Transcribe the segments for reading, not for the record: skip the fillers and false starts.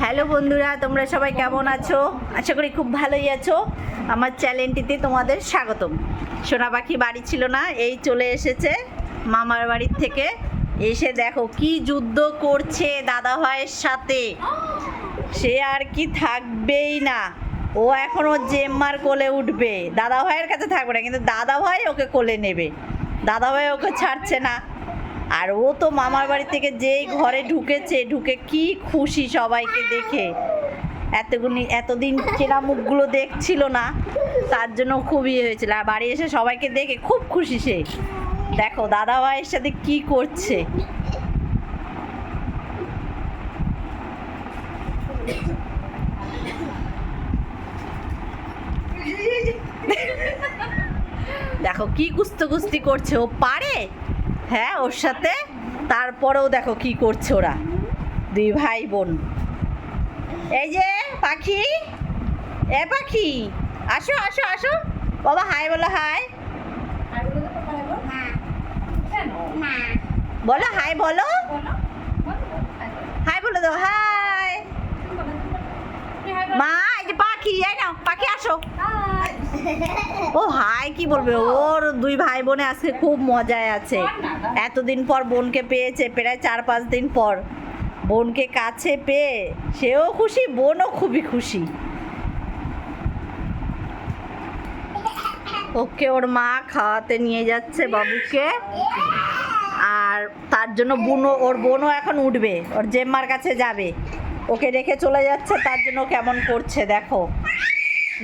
Hello বন্ধুরা, তোমরা সবাই কেমন আছো? আশা করি খুব ভালোই আছো। আমার চ্যানেলটিতে তোমাদের স্বাগতম। সোনা পাখি বাড়ি ছিল না, এই চলে এসেছে মামার বাড়ির থেকে। এসে দেখো কি যুদ্ধ করছে দাদা ভাইয়ের সাথে। সে আর কি থাকবেই না, ও এখন ওর জেম্মার কোলে উঠবে। দাদা ভাইয়ের কাছে থাকবে না, কিন্তু দাদা ভাই ওকে কোলে নেবে। দাদা ভাই ওকে ছাড়ছে না। আর ও তো মামার বাড়ি থেকে যেই ঘরে ঢুকেছে, ঢুকে কি খুশি সবাইকে দেখে। এতদিন চেনা মুখগুলো দেখছিল না, তার জন্য খুবই হয়েছিল। আর বাড়ি এসে সবাইকে দেখে খুব খুশি সে। দেখো দাদা ভাইয়ের সাথে কি করছে। দেখো কি কুস্তি করছে, ও পারে। হ্যাঁ, ওর সাথে। তারপরেও দেখো কি করছে ওরা দুই ভাই বোন। এই যে পাখি, এ পাখি, আসো আসো আসো বাবা, হাই বলো, হাই বলো, হাই বলো, হাই বলে দাও, হাই মা। এই যে পাখি, এই নাও পাখি, আসো। ও হাই কি বলবে, ওর দুই ভাই বোনে আজকে খুব মজায় আছে। এতদিন পর বোনকে পেয়েছে, প্রায় 4-5 দিন পর বোনকে কাছে পেয়ে সেও খুশি, বোনও খুবই খুশি। ওকে ওর মা খাওয়াতে নিয়ে যাচ্ছে বাবুকে। আর তার জন্য ওর বোনও এখন উঠবে, ওর জেম্মার কাছে যাবে। ওকে রেখে চলে যাচ্ছে, তার জন্য কেমন করছে দেখো।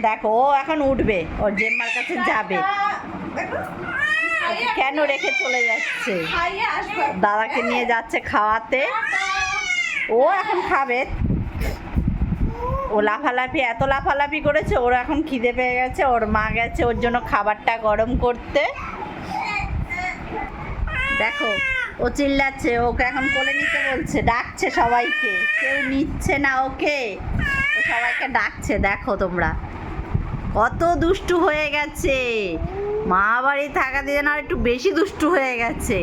দেখো ও এখন উঠবে, ওর জেম্মার কাছে যাবে। কেন রেখে চলে যাচ্ছে? দাদাকে নিয়ে যাচ্ছে খাওয়াতে, ও এখন খাবে। ও লাফালাফি, এত লাফালাফি করেছে, ওর এখন খিদে পেয়ে গেছে। ওর মা গেছে ওর জন্য খাবারটা গরম করতে। দেখো ও চিল্লাচ্ছে, ওকে এখন কোলে নিতে বলছে, ডাকছে সবাইকে, কেউ নিচ্ছে না ওকে, ও সবাইকে ডাকছে। দেখো তোমরা কত দুষ্টু হয়ে গেছে, মা বাড়ি থাকাতে যেন আর একটু বেশি দুষ্টু হয়ে গেছে।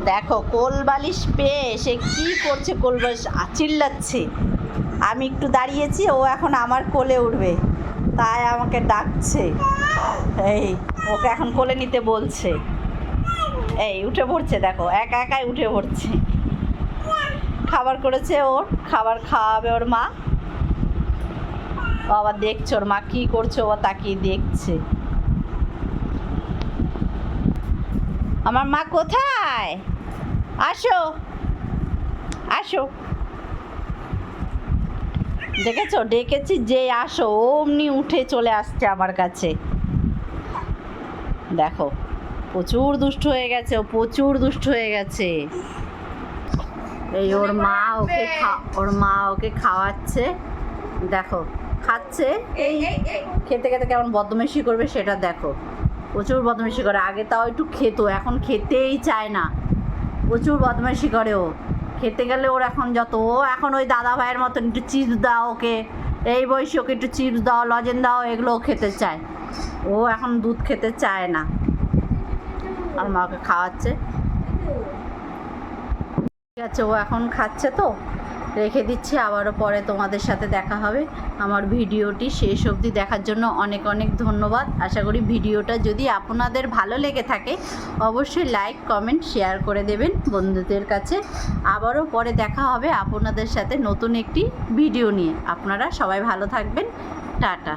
দেখো কোল বালিশ পেয়ে সে কি করছে, কোল বালিশ চিল্লাচ্ছে। আমি একটু দাঁড়িয়েছি, ও এখন আমার কোলে উঠবে, তাই আমাকে ডাকছে। এই ওকে এখন কোলে নিতে বলছে। এই উঠে পড়ছে, দেখো একা একাই উঠে পড়ছে। খাবার করেছে, ওর খাবার খাওয়াবে ওর মা। আবার দেখছে ওর মা কি করছে, ও তাকিয়ে দেখছে। আমার মা কোথায়? আসো আসো। দেখেছো, ডেকেছি যে আসো, অমনি উঠে চলে আসছে আমার কাছে। দেখো প্রচুর দুষ্ট হয়ে গেছে, ও প্রচুর দুষ্ট হয়ে গেছে। এই ওর মা ওকে খাওয়াচ্ছে। দেখো খাচ্ছে, খেতে খেতে কেমন বদমাইশি করবে সেটা দেখো। প্রচুর বদমাইশি করে, আগে তাও একটু খেত, এখন খেতেই চায় না। প্রচুর বদমাইশি করে ও। খেতে গেলে ওর এখন ও এখন ওই দাদা ভাইয়ের মতন একটু চিপস দাও ওকে, এই বয়সে ওকে একটু চিপস দাও, লজেন দাও, এগুলোও খেতে চায়। ও এখন দুধ খেতে চায় না। আর মা ওকে খাওয়াচ্ছে। ঠিক আছে, ও এখন খাচ্ছে, তো রেখে দিচ্ছি। আবারও পরে তোমাদের সাথে দেখা হবে। আমার ভিডিওটি শেষ অবধি দেখার জন্য অনেক অনেক ধন্যবাদ। আশা করি ভিডিওটা যদি আপনাদের ভালো লেগে থাকে অবশ্যই লাইক, কমেন্ট, শেয়ার করে দেবেন বন্ধুদের কাছে। আবারও পরে দেখা হবে আপনাদের সাথে নতুন একটি ভিডিও নিয়ে। আপনারা সবাই ভালো থাকবেন। টাটা।